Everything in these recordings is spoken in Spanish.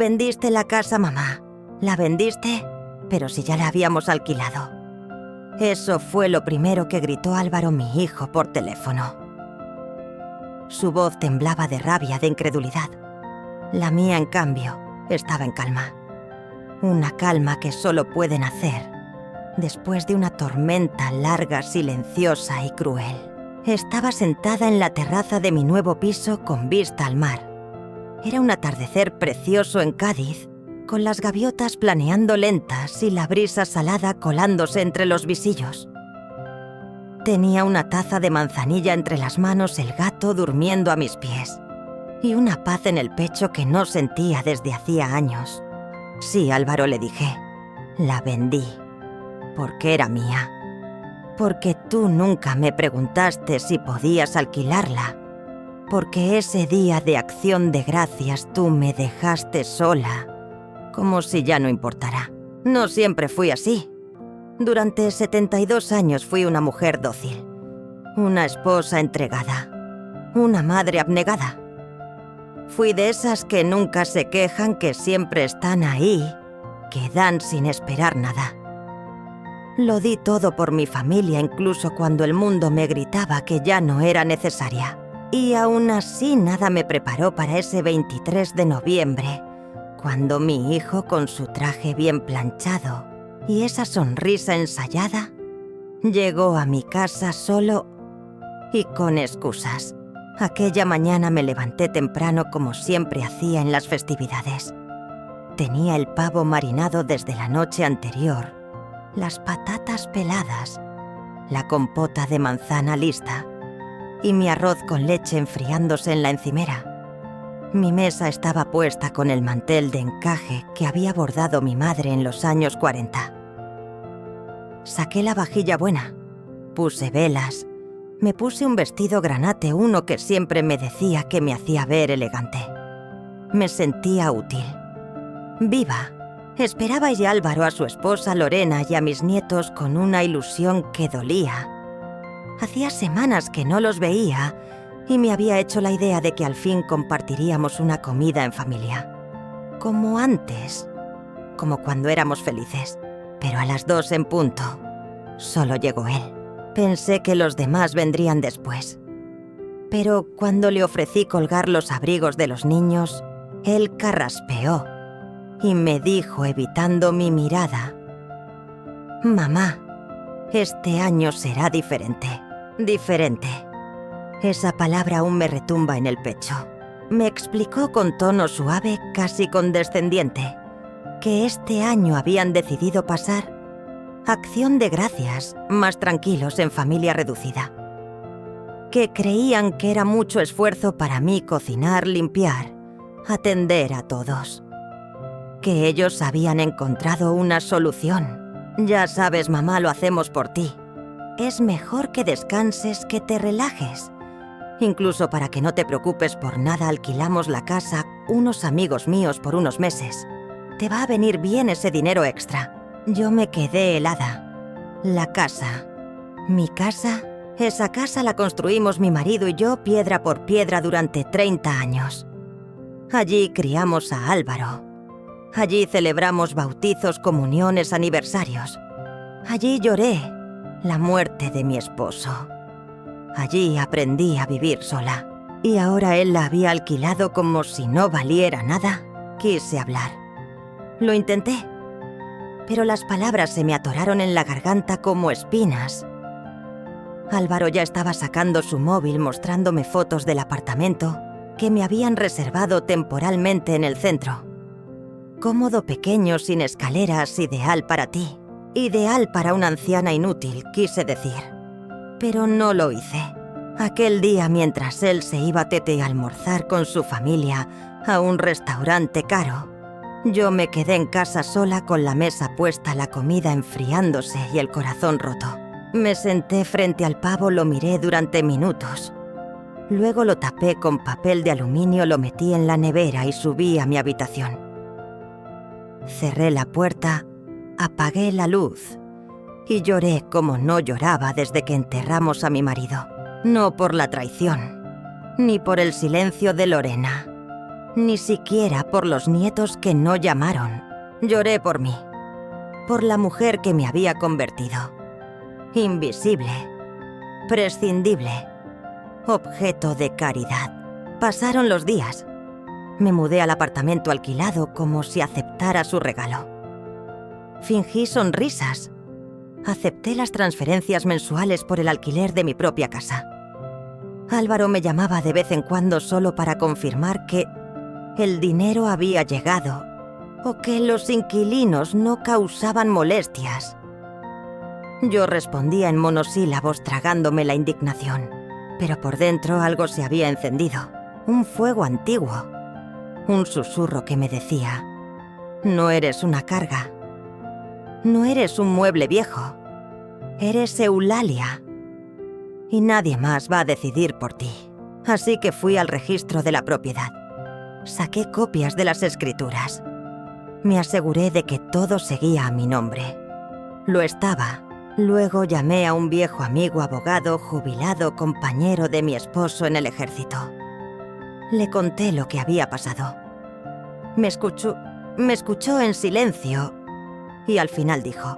«Vendiste la casa, mamá. La vendiste, pero si ya la habíamos alquilado». Eso fue lo primero que gritó Álvaro, mi hijo, por teléfono. Su voz temblaba de rabia, de incredulidad. La mía, en cambio, estaba en calma. Una calma que solo puede nacer después de una tormenta larga, silenciosa y cruel. Estaba sentada en la terraza de mi nuevo piso con vista al mar. Era un atardecer precioso en Cádiz, con las gaviotas planeando lentas y la brisa salada colándose entre los visillos. Tenía una taza de manzanilla entre las manos, el gato durmiendo a mis pies, y una paz en el pecho que no sentía desde hacía años. «Sí, Álvaro», le dije, «la vendí, porque era mía. Porque tú nunca me preguntaste si podías alquilarla. Porque ese día de Acción de Gracias tú me dejaste sola, como si ya no importara. No siempre fui así. Durante 72 años fui una mujer dócil, una esposa entregada, una madre abnegada. Fui de esas que nunca se quejan, que siempre están ahí, que dan sin esperar nada. Lo di todo por mi familia, incluso cuando el mundo me gritaba que ya no era necesaria. Y aún así nada me preparó para ese 23 de noviembre, cuando mi hijo, con su traje bien planchado y esa sonrisa ensayada, llegó a mi casa solo y con excusas. Aquella mañana me levanté temprano como siempre hacía en las festividades. Tenía el pavo marinado desde la noche anterior, las patatas peladas, la compota de manzana lista y mi arroz con leche enfriándose en la encimera. Mi mesa estaba puesta con el mantel de encaje que había bordado mi madre en los años 40. Saqué la vajilla buena, puse velas, me puse un vestido granate, uno que siempre me decía que me hacía ver elegante. Me sentía útil, viva. Esperaba ya a Álvaro, a su esposa Lorena y a mis nietos con una ilusión que dolía. Hacía semanas que no los veía y me había hecho la idea de que al fin compartiríamos una comida en familia. Como antes, como cuando éramos felices. Pero a las 2 en punto, solo llegó él. Pensé que los demás vendrían después. Pero cuando le ofrecí colgar los abrigos de los niños, él carraspeó y me dijo, evitando mi mirada: «Mamá, este año será diferente». Diferente. Esa palabra aún me retumba en el pecho. Me explicó con tono suave, casi condescendiente, que este año habían decidido pasar Acción de Gracias más tranquilos en familia reducida. Que creían que era mucho esfuerzo para mí cocinar, limpiar, atender a todos. Que ellos habían encontrado una solución. «Ya sabes, mamá, lo hacemos por ti. Es mejor que descanses, que te relajes. Incluso para que no te preocupes por nada, alquilamos la casa unos amigos míos por unos meses. Te va a venir bien ese dinero extra». Yo me quedé helada. La casa. ¿Mi casa? Esa casa la construimos mi marido y yo piedra por piedra durante 30 años. Allí criamos a Álvaro. Allí celebramos bautizos, comuniones, aniversarios. Allí lloré la muerte de mi esposo. Allí aprendí a vivir sola. Y ahora él la había alquilado como si no valiera nada. Quise hablar. Lo intenté, pero las palabras se me atoraron en la garganta como espinas. Álvaro ya estaba sacando su móvil mostrándome fotos del apartamento que me habían reservado temporalmente en el centro. Cómodo, pequeño, sin escaleras, ideal para ti. Ideal para una anciana inútil, quise decir. Pero no lo hice. Aquel día, mientras él se iba a almorzar con su familia a un restaurante caro, yo me quedé en casa sola con la mesa puesta, la comida enfriándose y el corazón roto. Me senté frente al pavo, lo miré durante minutos. Luego lo tapé con papel de aluminio, lo metí en la nevera y subí a mi habitación. Cerré la puerta, apagué la luz y lloré como no lloraba desde que enterramos a mi marido. No por la traición, ni por el silencio de Lorena. Ni siquiera por los nietos que no llamaron. Lloré por mí, por la mujer que me había convertido. Invisible, prescindible, objeto de caridad. Pasaron los días. Me mudé al apartamento alquilado como si aceptara su regalo. Fingí sonrisas. Acepté las transferencias mensuales por el alquiler de mi propia casa. Álvaro me llamaba de vez en cuando solo para confirmar que el dinero había llegado o que los inquilinos no causaban molestias. Yo respondía en monosílabos tragándome la indignación, pero por dentro algo se había encendido, un fuego antiguo, un susurro que me decía: no eres una carga, no eres un mueble viejo, eres Eulalia, y nadie más va a decidir por ti. Así que fui al registro de la propiedad. Saqué copias de las escrituras. Me aseguré de que todo seguía a mi nombre. Lo estaba. Luego llamé a un viejo amigo abogado jubilado, compañero de mi esposo en el ejército. Le conté lo que había pasado. Me escuchó en silencio y al final dijo: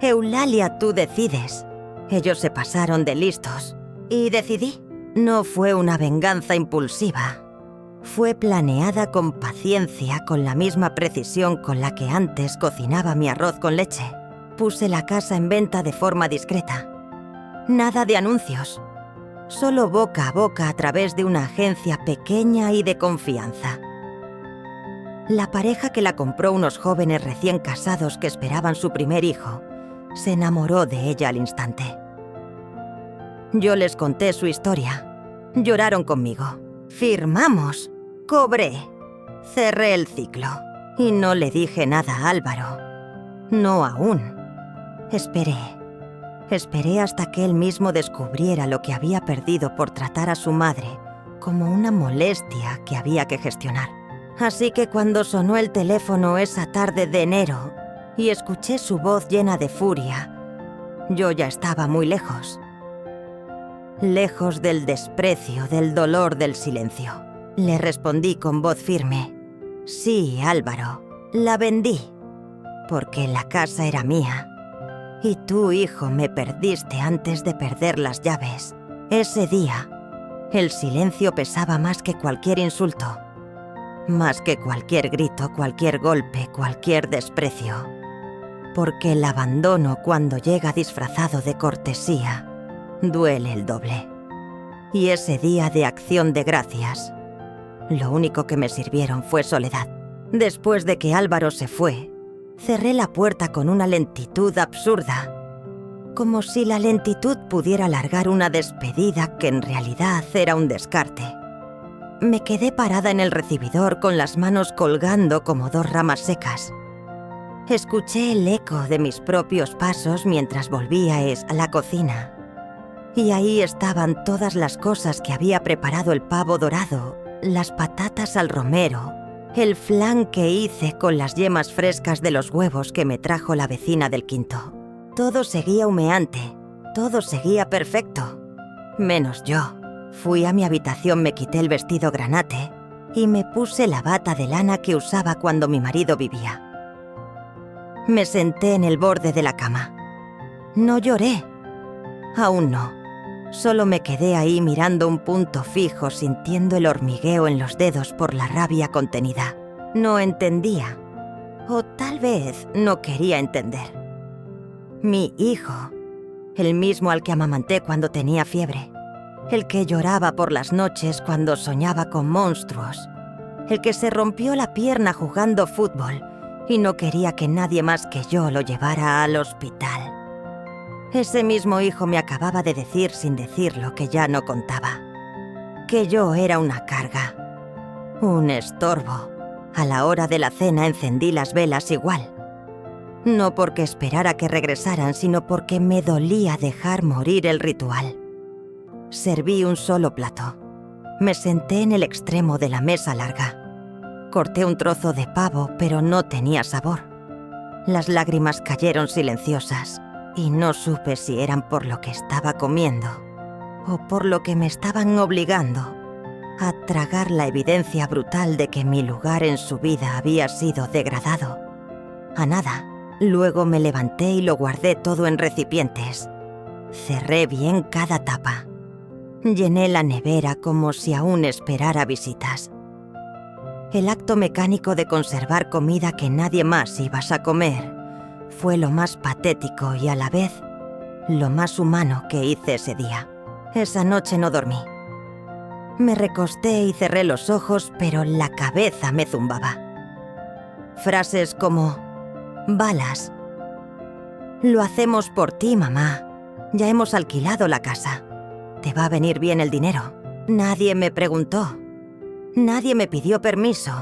Eulalia, tú decides. Ellos se pasaron de listos y decidí. No fue una venganza impulsiva. Fue planeada con paciencia, con la misma precisión con la que antes cocinaba mi arroz con leche. Puse la casa en venta de forma discreta. Nada de anuncios. Solo boca a boca a través de una agencia pequeña y de confianza. La pareja que la compró, unos jóvenes recién casados que esperaban su primer hijo, se enamoró de ella al instante. Yo les conté su historia. Lloraron conmigo. Firmamos. Cobré. Cerré el ciclo. Y no le dije nada a Álvaro. No aún. Esperé hasta que él mismo descubriera lo que había perdido por tratar a su madre como una molestia que había que gestionar. Así que cuando sonó el teléfono esa tarde de enero y escuché su voz llena de furia, yo ya estaba muy lejos. Lejos del desprecio, del dolor, del silencio. Le respondí con voz firme: sí, Álvaro, la vendí, porque la casa era mía. Y tú, hijo, me perdiste antes de perder las llaves. Ese día, el silencio pesaba más que cualquier insulto, más que cualquier grito, cualquier golpe, cualquier desprecio. Porque el abandono, cuando llega disfrazado de cortesía, duele el doble. Y ese día de acción de gracias, lo único que me sirvieron fue soledad. Después de que Álvaro se fue, cerré la puerta con una lentitud absurda, como si la lentitud pudiera alargar una despedida que en realidad era un descarte. Me quedé parada en el recibidor con las manos colgando como dos ramas secas. Escuché el eco de mis propios pasos mientras volvía a la cocina. Y ahí estaban todas las cosas que había preparado: el pavo dorado, las patatas al romero, el flan que hice con las yemas frescas de los huevos que me trajo la vecina del quinto. Todo seguía humeante, todo seguía perfecto, menos yo. Fui a mi habitación, me quité el vestido granate y me puse la bata de lana que usaba cuando mi marido vivía. Me senté en el borde de la cama. No lloré. Aún no. Solo me quedé ahí mirando un punto fijo, sintiendo el hormigueo en los dedos por la rabia contenida. No entendía. O tal vez no quería entender. Mi hijo, el mismo al que amamanté cuando tenía fiebre, el que lloraba por las noches cuando soñaba con monstruos, el que se rompió la pierna jugando fútbol y no quería que nadie más que yo lo llevara al hospital. Ese mismo hijo me acababa de decir sin decirlo que ya no contaba, que yo era una carga, un estorbo. A la hora de la cena encendí las velas igual. No porque esperara que regresaran, sino porque me dolía dejar morir el ritual. Serví un solo plato. Me senté en el extremo de la mesa larga. Corté un trozo de pavo, pero no tenía sabor. Las lágrimas cayeron silenciosas y no supe si eran por lo que estaba comiendo o por lo que me estaban obligando a tragar la evidencia brutal de que mi lugar en su vida había sido degradado. A nada. Luego me levanté y lo guardé todo en recipientes. Cerré bien cada tapa. Llené la nevera como si aún esperara visitas. El acto mecánico de conservar comida que nadie más ibas a comer fue lo más patético y a la vez lo más humano que hice ese día. Esa noche no dormí. Me recosté y cerré los ojos, pero la cabeza me zumbaba. Frases como: balas. Lo hacemos por ti, mamá. Ya hemos alquilado la casa. Te va a venir bien el dinero. Nadie me preguntó. Nadie me pidió permiso.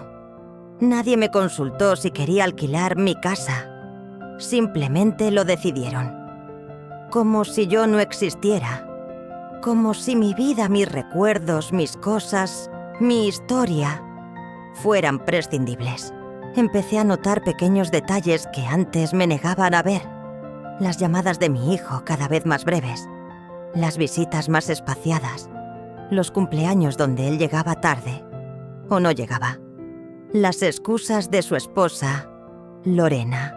Nadie me consultó si quería alquilar mi casa. Simplemente lo decidieron. Como si yo no existiera. Como si mi vida, mis recuerdos, mis cosas, mi historia fueran prescindibles. Empecé a notar pequeños detalles que antes me negaban a ver. Las llamadas de mi hijo cada vez más breves. Las visitas más espaciadas. Los cumpleaños donde él llegaba tarde o no llegaba. Las excusas de su esposa, Lorena.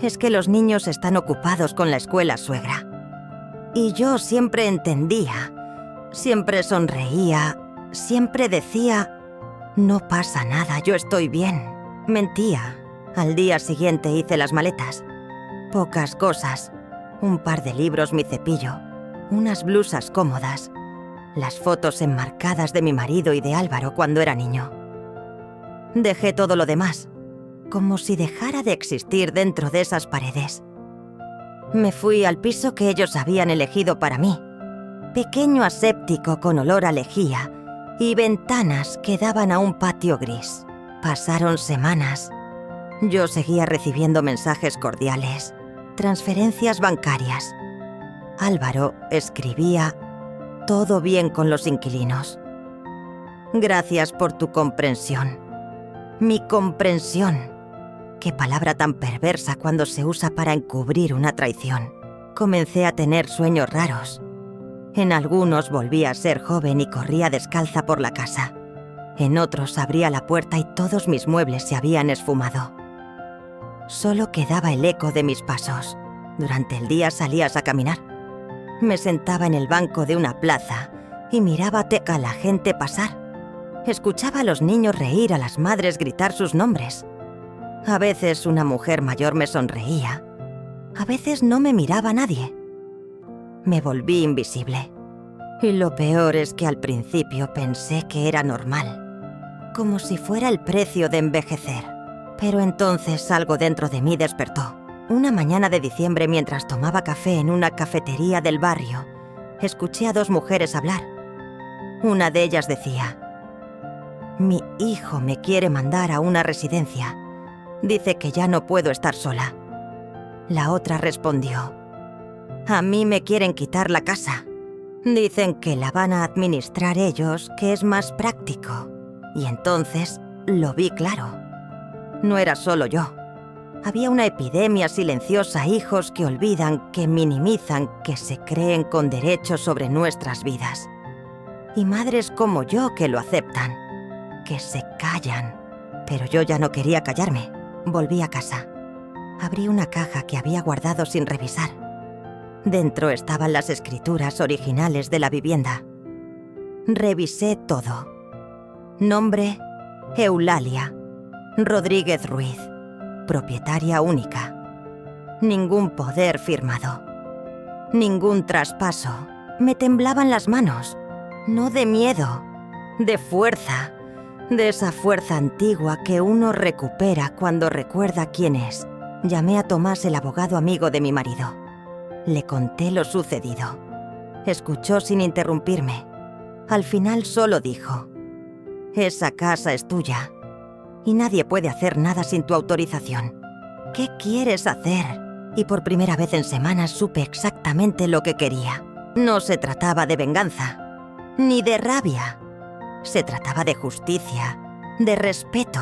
Es que los niños están ocupados con la escuela, suegra. Y yo siempre entendía, siempre sonreía, siempre decía: no pasa nada, yo estoy bien. Mentía. Al día siguiente hice las maletas. Pocas cosas. Un par de libros, mi cepillo, unas blusas cómodas, las fotos enmarcadas de mi marido y de Álvaro cuando era niño. Dejé todo lo demás, como si dejara de existir dentro de esas paredes. Me fui al piso que ellos habían elegido para mí. Pequeño aséptico con olor a lejía y ventanas que daban a un patio gris. Pasaron semanas. Yo seguía recibiendo mensajes cordiales, transferencias bancarias. Álvaro escribía: todo bien con los inquilinos. Gracias por tu comprensión. Mi comprensión. Qué palabra tan perversa cuando se usa para encubrir una traición. Comencé a tener sueños raros. En algunos volvía a ser joven y corría descalza por la casa. En otros abría la puerta y todos mis muebles se habían esfumado. Solo quedaba el eco de mis pasos. Durante el día salías a caminar. Me sentaba en el banco de una plaza y miraba a la gente pasar. Escuchaba a los niños reír, a las madres gritar sus nombres. A veces una mujer mayor me sonreía. A veces no me miraba nadie. Me volví invisible. Y lo peor es que al principio pensé que era normal, como si fuera el precio de envejecer. Pero entonces algo dentro de mí despertó. Una mañana de diciembre, mientras tomaba café en una cafetería del barrio, escuché a dos mujeres hablar. Una de ellas decía: mi hijo me quiere mandar a una residencia. Dice que ya no puedo estar sola. La otra respondió: a mí me quieren quitar la casa. Dicen que la van a administrar ellos, que es más práctico. Y entonces lo vi claro. No era solo yo. Había una epidemia silenciosa, hijos que olvidan, que minimizan, que se creen con derechos sobre nuestras vidas. Y madres como yo que lo aceptan, que se callan. Pero yo ya no quería callarme. Volví a casa. Abrí una caja que había guardado sin revisar. Dentro estaban las escrituras originales de la vivienda. Revisé todo. Nombre: Eulalia Rodríguez Ruiz. Propietaria única. Ningún poder firmado. Ningún traspaso. Me temblaban las manos. No de miedo, de fuerza. De esa fuerza antigua que uno recupera cuando recuerda quién es. Llamé a Tomás, el abogado amigo de mi marido. Le conté lo sucedido. Escuchó sin interrumpirme. Al final solo dijo: esa casa es tuya y nadie puede hacer nada sin tu autorización. ¿Qué quieres hacer? Y por primera vez en semanas supe exactamente lo que quería. No se trataba de venganza, ni de rabia. Se trataba de justicia, de respeto,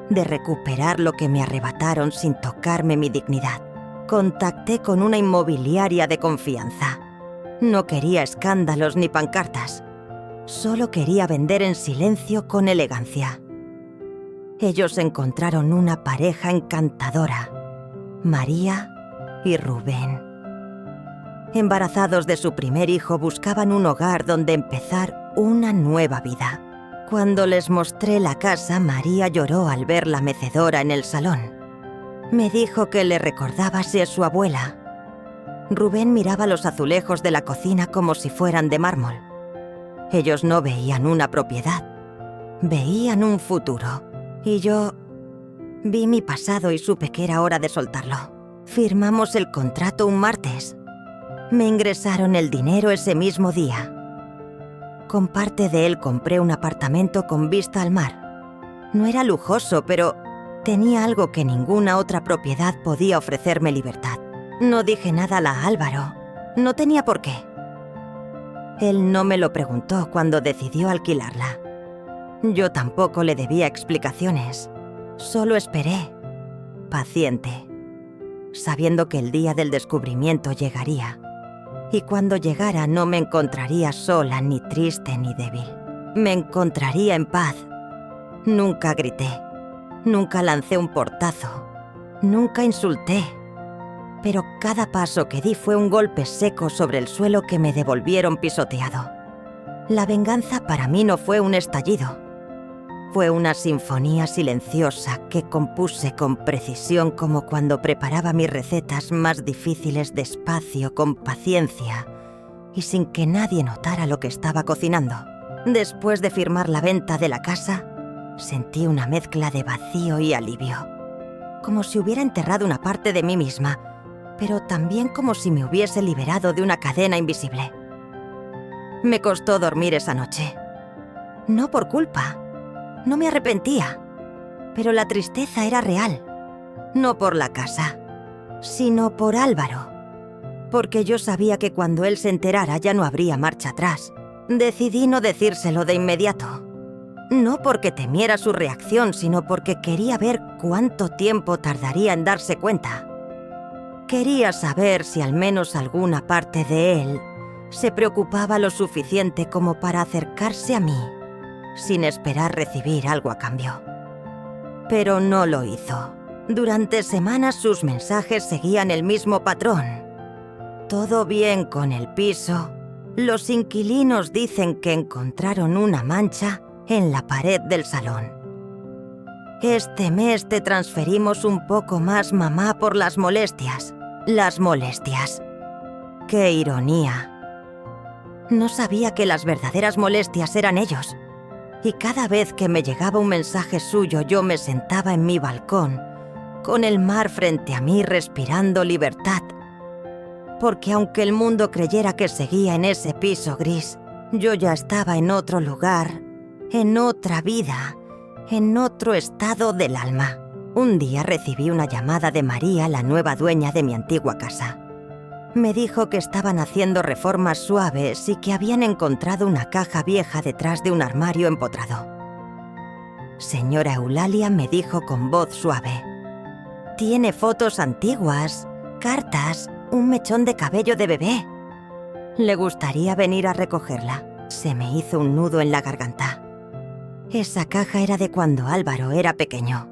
de recuperar lo que me arrebataron sin tocarme mi dignidad. Contacté con una inmobiliaria de confianza. No quería escándalos ni pancartas. Solo quería vender en silencio con elegancia. Ellos encontraron una pareja encantadora, María y Rubén. Embarazados de su primer hijo, buscaban un hogar donde empezar una nueva vida. Cuando les mostré la casa, María lloró al ver la mecedora en el salón. Me dijo que le recordaba ser su abuela. Rubén miraba los azulejos de la cocina como si fueran de mármol. Ellos no veían una propiedad, veían un futuro. Y yo vi mi pasado y supe que era hora de soltarlo. Firmamos el contrato un martes. Me ingresaron el dinero ese mismo día. Con parte de él compré un apartamento con vista al mar. No era lujoso, pero tenía algo que ninguna otra propiedad podía ofrecerme: libertad. No dije nada a Álvaro. No tenía por qué. Él no me lo preguntó cuando decidió alquilarla. Yo tampoco le debía explicaciones. Solo esperé, paciente, sabiendo que el día del descubrimiento llegaría. Y cuando llegara no me encontraría sola, ni triste, ni débil. Me encontraría en paz. Nunca grité. Nunca lancé un portazo. Nunca insulté. Pero cada paso que di fue un golpe seco sobre el suelo que me devolvieron pisoteado. La venganza para mí no fue un estallido. Fue una sinfonía silenciosa que compuse con precisión, como cuando preparaba mis recetas más difíciles despacio, con paciencia y sin que nadie notara lo que estaba cocinando. Después de firmar la venta de la casa, sentí una mezcla de vacío y alivio. Como si hubiera enterrado una parte de mí misma, pero también como si me hubiese liberado de una cadena invisible. Me costó dormir esa noche. No por culpa. No me arrepentía. Pero la tristeza era real. No por la casa, sino por Álvaro. Porque yo sabía que cuando él se enterara ya no habría marcha atrás. Decidí no decírselo de inmediato. No porque temiera su reacción, sino porque quería ver cuánto tiempo tardaría en darse cuenta. Quería saber si al menos alguna parte de él se preocupaba lo suficiente como para acercarse a mí, sin esperar recibir algo a cambio. Pero no lo hizo. Durante semanas sus mensajes seguían el mismo patrón. Todo bien con el piso. Los inquilinos dicen que encontraron una mancha en la pared del salón. Este mes te transferimos un poco más, mamá, por las molestias. Las molestias. ¡Qué ironía! No sabía que las verdaderas molestias eran ellos. Y cada vez que me llegaba un mensaje suyo, yo me sentaba en mi balcón, con el mar frente a mí, respirando libertad. Porque aunque el mundo creyera que seguía en ese piso gris, yo ya estaba en otro lugar, en otra vida, en otro estado del alma. Un día recibí una llamada de María, la nueva dueña de mi antigua casa. Me dijo que estaban haciendo reformas suaves y que habían encontrado una caja vieja detrás de un armario empotrado. Señora Eulalia, me dijo con voz suave, tiene fotos antiguas, cartas, un mechón de cabello de bebé. ¿Le gustaría venir a recogerla? Se me hizo un nudo en la garganta. Esa caja era de cuando Álvaro era pequeño.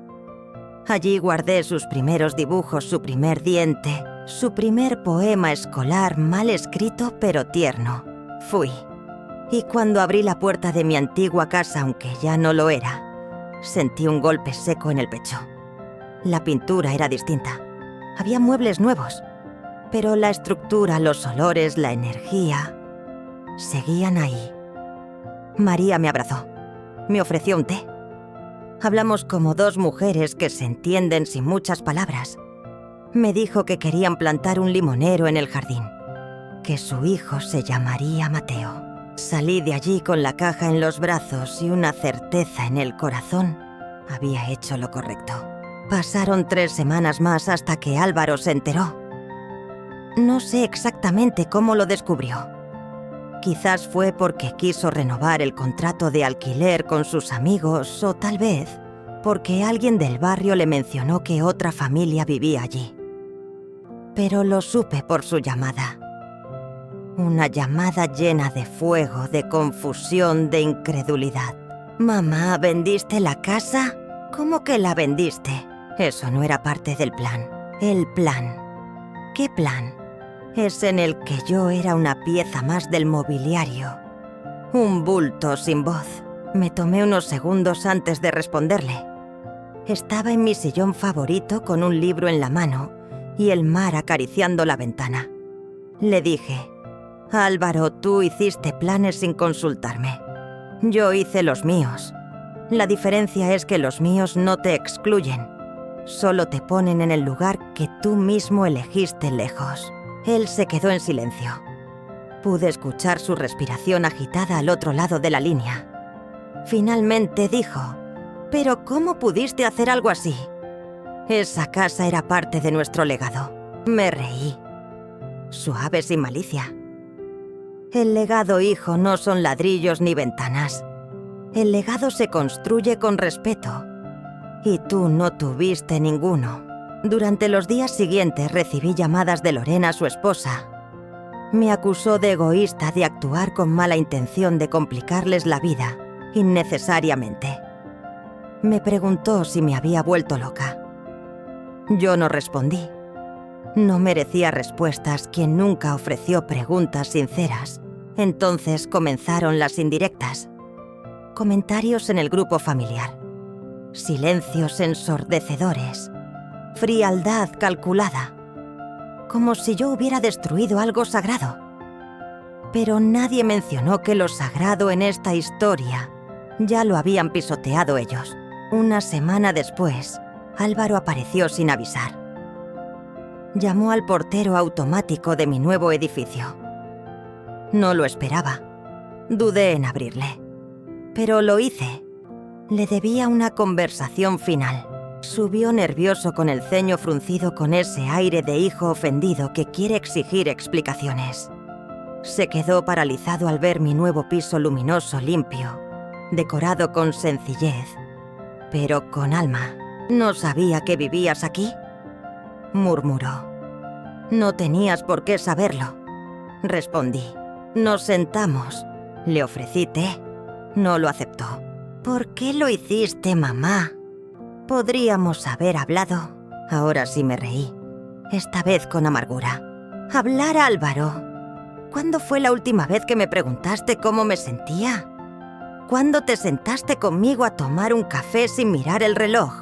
Allí guardé sus primeros dibujos, su primer diente, su primer poema escolar mal escrito pero tierno. Fui. Y cuando abrí la puerta de mi antigua casa, aunque ya no lo era, sentí un golpe seco en el pecho. La pintura era distinta. Había muebles nuevos, pero la estructura, los olores, la energía, seguían ahí. María me abrazó. Me ofreció un té. Hablamos como dos mujeres que se entienden sin muchas palabras. Me dijo que querían plantar un limonero en el jardín, que su hijo se llamaría Mateo. Salí de allí con la caja en los brazos y una certeza en el corazón. Había hecho lo correcto. Pasaron 3 semanas más hasta que Álvaro se enteró. No sé exactamente cómo lo descubrió. Quizás fue porque quiso renovar el contrato de alquiler con sus amigos, o tal vez porque alguien del barrio le mencionó que otra familia vivía allí. Pero lo supe por su llamada. Una llamada llena de fuego, de confusión, de incredulidad. «Mamá, ¿vendiste la casa?» «¿Cómo que la vendiste?» Eso no era parte del plan. El plan. ¿Qué plan? Es en el que yo era una pieza más del mobiliario. Un bulto sin voz. Me tomé unos segundos antes de responderle. Estaba en mi sillón favorito con un libro en la mano y el mar acariciando la ventana. Le dije: «Álvaro, tú hiciste planes sin consultarme. Yo hice los míos. La diferencia es que los míos no te excluyen. Solo te ponen en el lugar que tú mismo elegiste lejos». Él se quedó en silencio. Pude escuchar su respiración agitada al otro lado de la línea. Finalmente dijo: «¿Pero cómo pudiste hacer algo así?» «Esa casa era parte de nuestro legado». Me reí. Suave, sin malicia. El legado, hijo, no son ladrillos ni ventanas. El legado se construye con respeto. Y tú no tuviste ninguno. Durante los días siguientes recibí llamadas de Lorena, su esposa. Me acusó de egoísta, de actuar con mala intención de complicarles la vida, innecesariamente. Me preguntó si me había vuelto loca. Yo no respondí. No merecía respuestas quien nunca ofreció preguntas sinceras. Entonces comenzaron las indirectas. Comentarios en el grupo familiar. Silencios ensordecedores. Frialdad calculada. Como si yo hubiera destruido algo sagrado. Pero nadie mencionó que lo sagrado en esta historia ya lo habían pisoteado ellos. Una semana después, Álvaro apareció sin avisar. Llamó al portero automático de mi nuevo edificio. No lo esperaba. Dudé en abrirle. Pero lo hice. Le debía una conversación final. Subió nervioso con el ceño fruncido con ese aire de hijo ofendido que quiere exigir explicaciones. Se quedó paralizado al ver mi nuevo piso luminoso, limpio, decorado con sencillez, pero con alma. «¿No sabía que vivías aquí?», murmuró. «No tenías por qué saberlo», respondí. Nos sentamos. Le ofrecí té. No lo aceptó. «¿Por qué lo hiciste, mamá? Podríamos haber hablado». Ahora sí me reí, esta vez con amargura. «¿Hablar, Álvaro? ¿Cuándo fue la última vez que me preguntaste cómo me sentía? ¿Cuándo te sentaste conmigo a tomar un café sin mirar el reloj?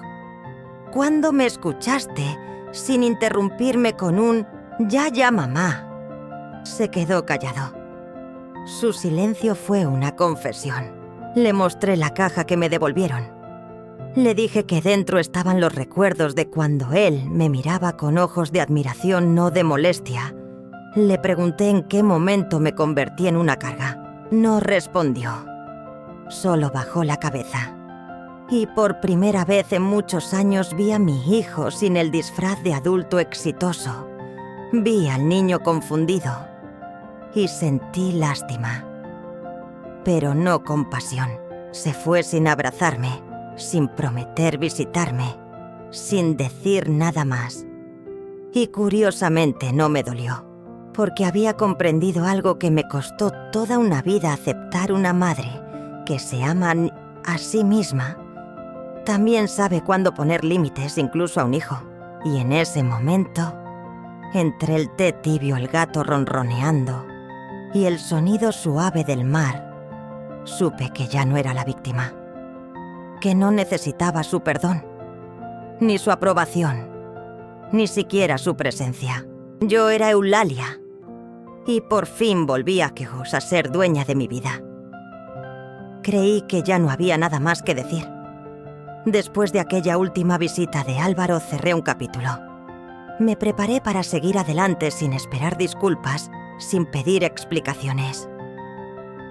¿Cuándo me escuchaste sin interrumpirme con un «ya, mamá»?» Se quedó callado. Su silencio fue una confesión. Le mostré la caja que me devolvieron. Le dije que dentro estaban los recuerdos de cuando él me miraba con ojos de admiración, no de molestia. Le pregunté en qué momento me convertí en una carga. No respondió. Solo bajó la cabeza. Y por primera vez en muchos años vi a mi hijo sin el disfraz de adulto exitoso. Vi al niño confundido. Y sentí lástima. Pero no compasión. Se fue sin abrazarme, sin prometer visitarme, sin decir nada más. Y curiosamente no me dolió, porque había comprendido algo que me costó toda una vida aceptar. Una madre que se ama a sí misma también sabe cuándo poner límites incluso a un hijo. Y en ese momento, entre el té tibio, el gato ronroneando y el sonido suave del mar, supe que ya no era la víctima, que no necesitaba su perdón, ni su aprobación, ni siquiera su presencia. Yo era Eulalia, y por fin volví a Quejos a ser dueña de mi vida. Creí que ya no había nada más que decir. Después de aquella última visita de Álvaro, cerré un capítulo. Me preparé para seguir adelante sin esperar disculpas, sin pedir explicaciones.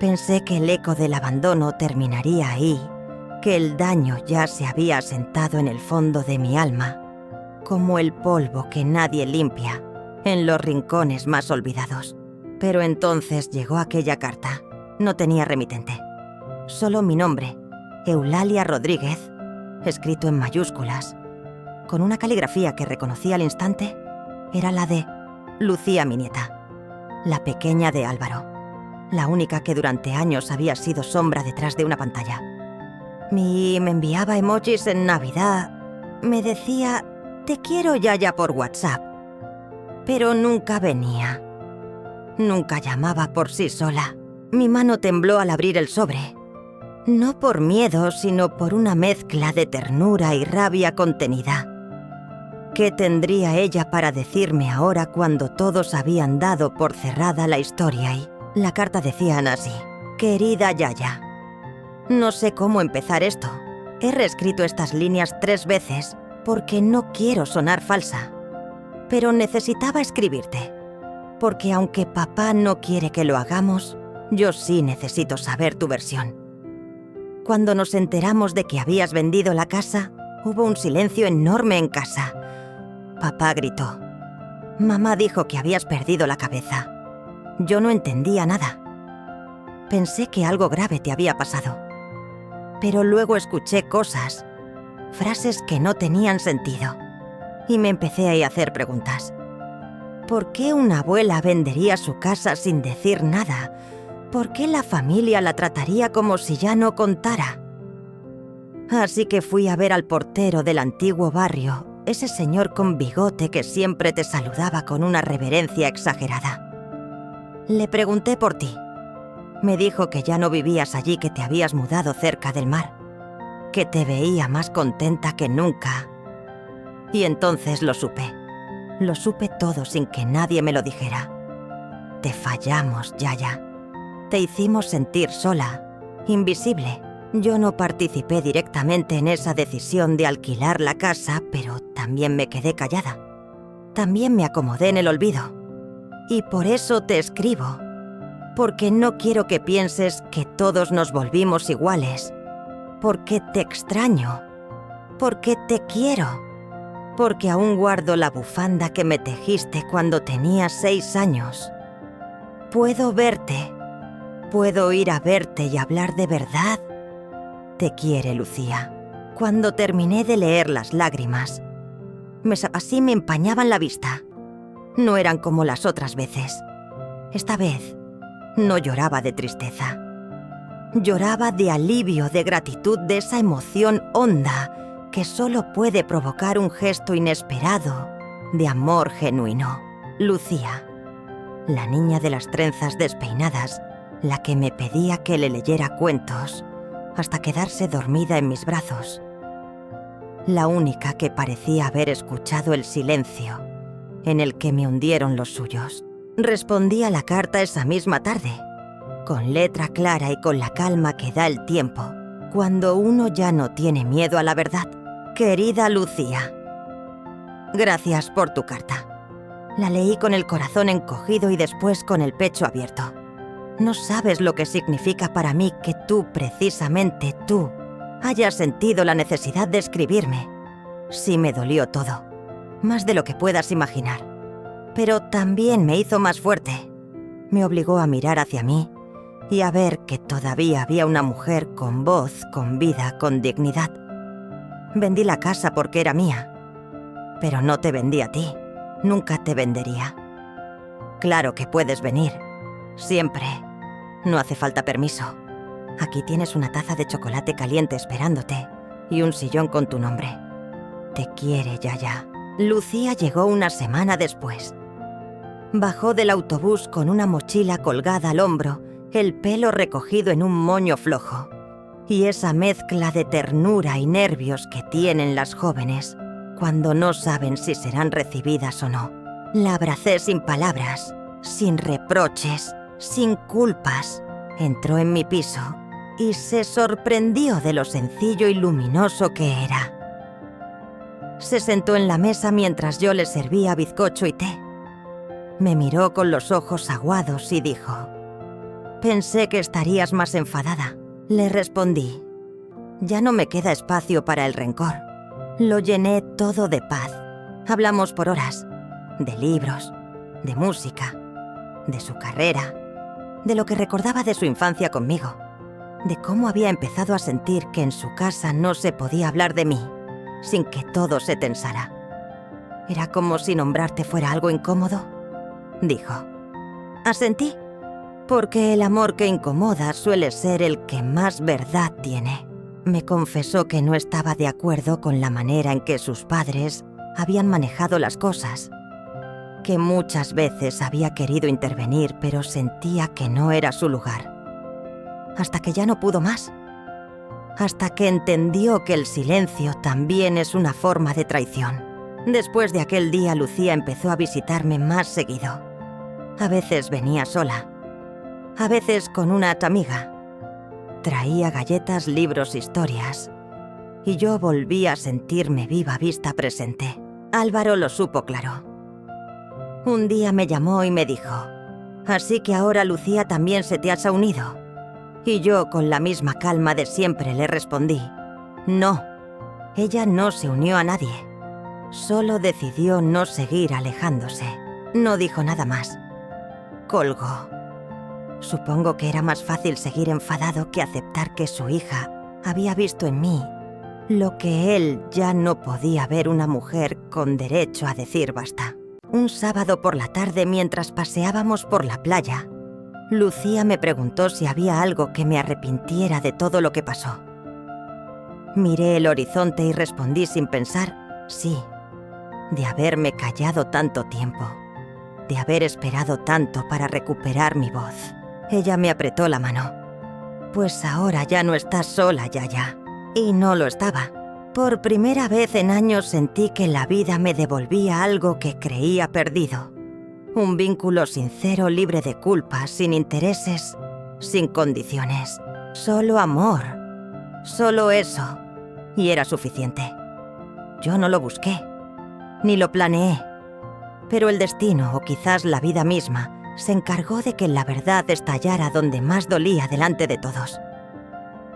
Pensé que el eco del abandono terminaría ahí, que el daño ya se había asentado en el fondo de mi alma, como el polvo que nadie limpia en los rincones más olvidados. Pero entonces llegó aquella carta. No tenía remitente. Solo mi nombre, Eulalia Rodríguez, escrito en mayúsculas, con una caligrafía que reconocí al instante, era la de Lucía, mi nieta. la pequeña de Álvaro, la única que durante años había sido sombra detrás de una pantalla. Me enviaba emojis en Navidad, me decía «Te quiero, Yaya» por WhatsApp, pero nunca venía. Nunca llamaba por sí sola. Mi mano tembló al abrir el sobre. No por miedo, sino por una mezcla de ternura y rabia contenida. ¿Qué tendría ella para decirme ahora cuando todos habían dado por cerrada la historia? Y la carta decía así: «Querida Yaya, no sé cómo empezar esto. He reescrito estas líneas 3 veces porque no quiero sonar falsa. Pero necesitaba escribirte, porque aunque papá no quiere que lo hagamos, yo sí necesito saber tu versión. Cuando nos enteramos de que habías vendido la casa, hubo un silencio enorme en casa. Papá gritó. Mamá dijo que habías perdido la cabeza. Yo no entendía nada. Pensé que algo grave te había pasado. Pero luego escuché cosas, frases que no tenían sentido, y me empecé a hacer preguntas. ¿Por qué una abuela vendería su casa sin decir nada? ¿Por qué la familia la trataría como si ya no contara? Así que fui a ver al portero del antiguo barrio, ese señor con bigote que siempre te saludaba con una reverencia exagerada. Le pregunté por ti. Me dijo que ya no vivías allí, que te habías mudado cerca del mar, que te veía más contenta que nunca. Y entonces lo supe. Lo supe todo sin que nadie me lo dijera. Te fallamos, Yaya. Te hicimos sentir sola, invisible. Yo no participé directamente en esa decisión de alquilar la casa, pero también me quedé callada. También me acomodé en el olvido. Y por eso te escribo. Porque no quiero que pienses que todos nos volvimos iguales. Porque te extraño. Porque te quiero. Porque aún guardo la bufanda que me tejiste cuando tenía 6 años. Puedo verte. Puedo ir a verte y hablar de verdad. Te quiere, Lucía. Cuando terminé de leer las lágrimas, así me empañaban la vista. No eran como las otras veces. Esta vez no lloraba de tristeza. Lloraba de alivio, de gratitud, de esa emoción honda que solo puede provocar un gesto inesperado de amor genuino. Lucía, la niña de las trenzas despeinadas, la que me pedía que le leyera cuentos hasta quedarse dormida en mis brazos. La única que parecía haber escuchado el silencio en el que me hundieron los suyos. Respondí a la carta esa misma tarde, con letra clara y con la calma que da el tiempo, cuando uno ya no tiene miedo a la verdad. Querida Lucía, gracias por tu carta. La leí con el corazón encogido y después con el pecho abierto. No sabes lo que significa para mí que tú, precisamente tú, hayas sentido la necesidad de escribirme. Sí me dolió todo, más de lo que puedas imaginar. Pero también me hizo más fuerte. Me obligó a mirar hacia mí y a ver que todavía había una mujer con voz, con vida, con dignidad. Vendí la casa porque era mía, pero no te vendí a ti. Nunca te vendería. Claro que puedes venir, siempre. No hace falta permiso. Aquí tienes una taza de chocolate caliente esperándote y un sillón con tu nombre. Te quiere, Yaya. Lucía llegó una semana después. Bajó del autobús con una mochila colgada al hombro, el pelo recogido en un moño flojo, y esa mezcla de ternura y nervios que tienen las jóvenes cuando no saben si serán recibidas o no. La abracé sin palabras, sin reproches, sin culpas. Entró en mi piso y se sorprendió de lo sencillo y luminoso que era. Se sentó en la mesa mientras yo le servía bizcocho y té. Me miró con los ojos aguados y dijo: «Pensé que estarías más enfadada». Le respondí: «Ya no me queda espacio para el rencor». Lo llené todo de paz. Hablamos por horas, de libros, de música, de su carrera, de lo que recordaba de su infancia conmigo, de cómo había empezado a sentir que en su casa no se podía hablar de mí sin que todo se tensara. «Era como si nombrarte fuera algo incómodo», dijo. Asentí, porque el amor que incomoda suele ser el que más verdad tiene. Me confesó que no estaba de acuerdo con la manera en que sus padres habían manejado las cosas, que muchas veces había querido intervenir, pero sentía que no era su lugar. Hasta que ya no pudo más. Hasta que entendió que el silencio también es una forma de traición. Después de aquel día, Lucía empezó a visitarme más seguido. A veces venía sola, a veces con una amiga. Traía galletas, libros, historias, y yo volví a sentirme viva vista presente. Álvaro lo supo claro. Un día me llamó y me dijo: «Así que ahora, Lucía, también se te has unido». Y yo, con la misma calma de siempre, le respondí: «No, ella no se unió a nadie. Solo decidió no seguir alejándose». No dijo nada más. Colgó. Supongo que era más fácil seguir enfadado que aceptar que su hija había visto en mí lo que él ya no podía ver, una mujer con derecho a decir basta. Un sábado por la tarde, mientras paseábamos por la playa, Lucía me preguntó si había algo que me arrepintiera de todo lo que pasó. Miré el horizonte y respondí sin pensar: sí, de haberme callado tanto tiempo, de haber esperado tanto para recuperar mi voz. Ella me apretó la mano. «Pues ahora ya no estás sola, Yaya». Y no lo estaba. Por primera vez en años sentí que la vida me devolvía algo que creía perdido. Un vínculo sincero, libre de culpas, sin intereses, sin condiciones. Solo amor. Solo eso. Y era suficiente. Yo no lo busqué, ni lo planeé. Pero el destino, o quizás la vida misma, se encargó de que la verdad estallara donde más dolía delante de todos.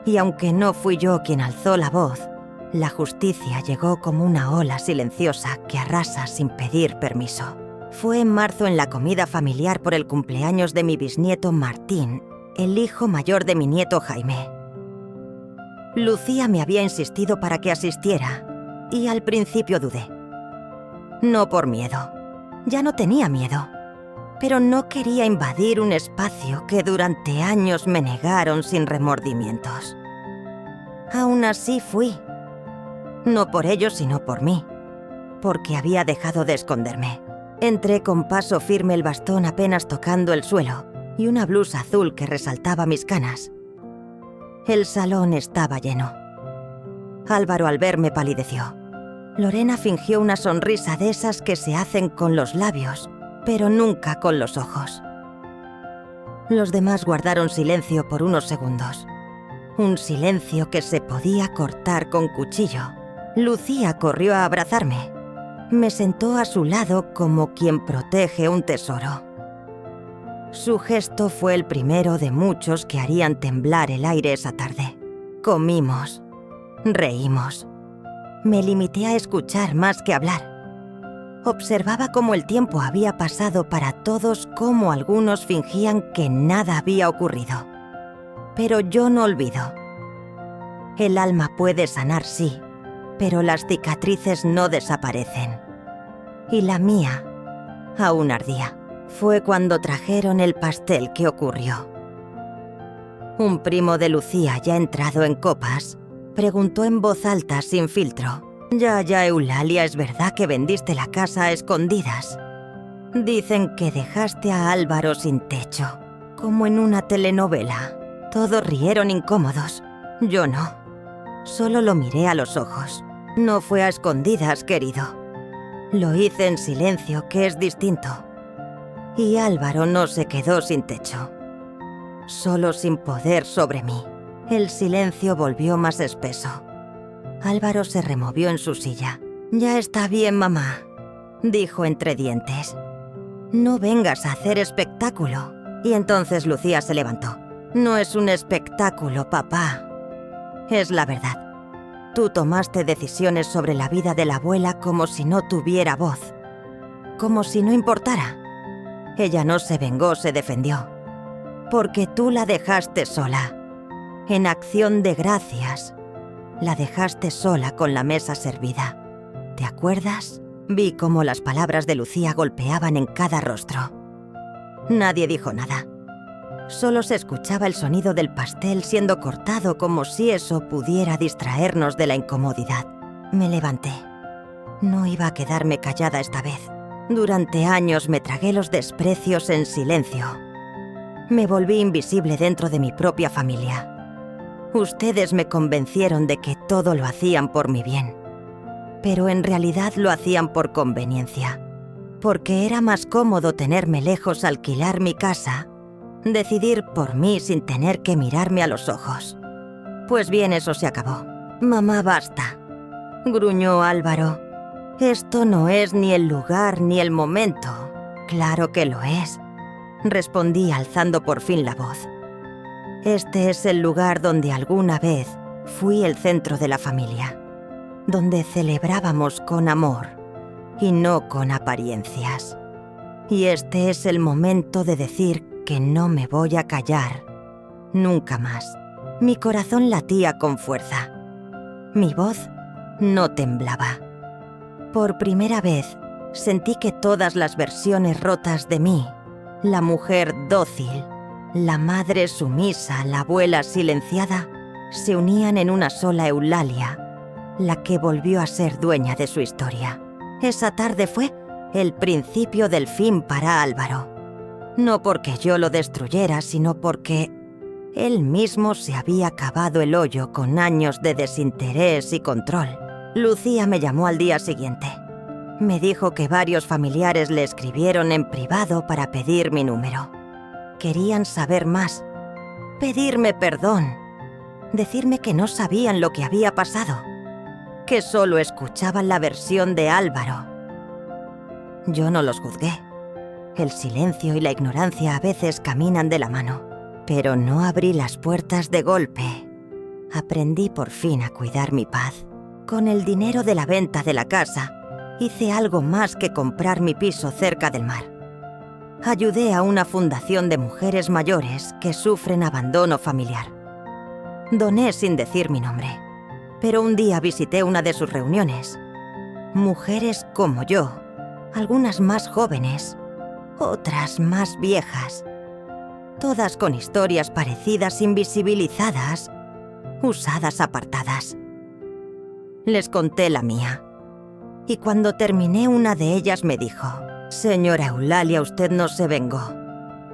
Y aunque no fui yo quien alzó la voz, la justicia llegó como una ola silenciosa que arrasa sin pedir permiso. Fue en marzo, en la comida familiar por el cumpleaños de mi bisnieto Martín, el hijo mayor de mi nieto Jaime. Lucía me había insistido para que asistiera, y al principio dudé. No por miedo. Ya no tenía miedo. Pero no quería invadir un espacio que durante años me negaron sin remordimientos. Aún así fui. No por ellos, sino por mí. Porque había dejado de esconderme. Entré con paso firme, el bastón apenas tocando el suelo, y una blusa azul que resaltaba mis canas. El salón estaba lleno. Álvaro, al verme, palideció. Lorena fingió una sonrisa de esas que se hacen con los labios, pero nunca con los ojos. Los demás guardaron silencio por unos segundos. Un silencio que se podía cortar con cuchillo. Lucía corrió a abrazarme. Me sentó a su lado como quien protege un tesoro. Su gesto fue el primero de muchos que harían temblar el aire esa tarde. Comimos. Reímos. Me limité a escuchar más que hablar. Observaba cómo el tiempo había pasado para todos, cómo algunos fingían que nada había ocurrido. Pero yo no olvido. El alma puede sanar, sí, pero las cicatrices no desaparecen. Y la mía aún ardía. Fue cuando trajeron el pastel que ocurrió. Un primo de Lucía, ya entrado en copas, preguntó en voz alta, sin filtro: «Ya, Eulalia, ¿es verdad que vendiste la casa a escondidas? Dicen que dejaste a Álvaro sin techo, como en una telenovela». Todos rieron incómodos. Yo no. Solo lo miré a los ojos. No fue a escondidas, querido. Lo hice en silencio, que es distinto. Y Álvaro no se quedó sin techo. Solo sin poder sobre mí. El silencio volvió más espeso. Álvaro se removió en su silla. «Ya está bien, mamá», dijo entre dientes. «No vengas a hacer espectáculo». Y entonces Lucía se levantó. «No es un espectáculo, papá. Es la verdad. Tú tomaste decisiones sobre la vida de la abuela como si no tuviera voz. Como si no importara. Ella no se vengó, se defendió. Porque tú la dejaste sola. En acción de gracias. La dejaste sola con la mesa servida. ¿Te acuerdas?». Vi cómo las palabras de Lucía golpeaban en cada rostro. Nadie dijo nada. Solo se escuchaba el sonido del pastel siendo cortado como si eso pudiera distraernos de la incomodidad. Me levanté. No iba a quedarme callada esta vez. Durante años me tragué los desprecios en silencio. Me volví invisible dentro de mi propia familia. Ustedes me convencieron de que todo lo hacían por mi bien. Pero en realidad lo hacían por conveniencia. Porque era más cómodo tenerme lejos, alquilar mi casa, decidir por mí sin tener que mirarme a los ojos. Pues bien, eso se acabó. «Mamá, basta», gruñó Álvaro. «Esto no es ni el lugar ni el momento». «Claro que lo es», respondí alzando por fin la voz. «Este es el lugar donde alguna vez fui el centro de la familia, donde celebrábamos con amor y no con apariencias. Y este es el momento de decir que no me voy a callar, nunca más». Mi corazón latía con fuerza. Mi voz no temblaba. Por primera vez sentí que todas las versiones rotas de mí, la mujer dócil, la madre sumisa, la abuela silenciada, se unían en una sola Eulalia, la que volvió a ser dueña de su historia. Esa tarde fue el principio del fin para Álvaro. No porque yo lo destruyera, sino porque él mismo se había cavado el hoyo con años de desinterés y control. Lucía me llamó al día siguiente. Me dijo que varios familiares le escribieron en privado para pedir mi número. Querían saber más, pedirme perdón, decirme que no sabían lo que había pasado, que solo escuchaban la versión de Álvaro. Yo no los juzgué. El silencio y la ignorancia a veces caminan de la mano, pero no abrí las puertas de golpe. Aprendí por fin a cuidar mi paz. Con el dinero de la venta de la casa, hice algo más que comprar mi piso cerca del mar. Ayudé a una fundación de mujeres mayores que sufren abandono familiar. Doné sin decir mi nombre, pero un día visité una de sus reuniones. Mujeres como yo, algunas más jóvenes, otras más viejas, todas con historias parecidas, invisibilizadas, usadas apartadas. Les conté la mía, y cuando terminé una de ellas me dijo: «Señora Eulalia, usted no se vengó.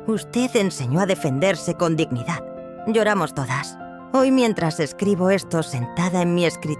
Usted enseñó a defenderse con dignidad». Lloramos todas. Hoy, mientras escribo esto sentada en mi escritorio,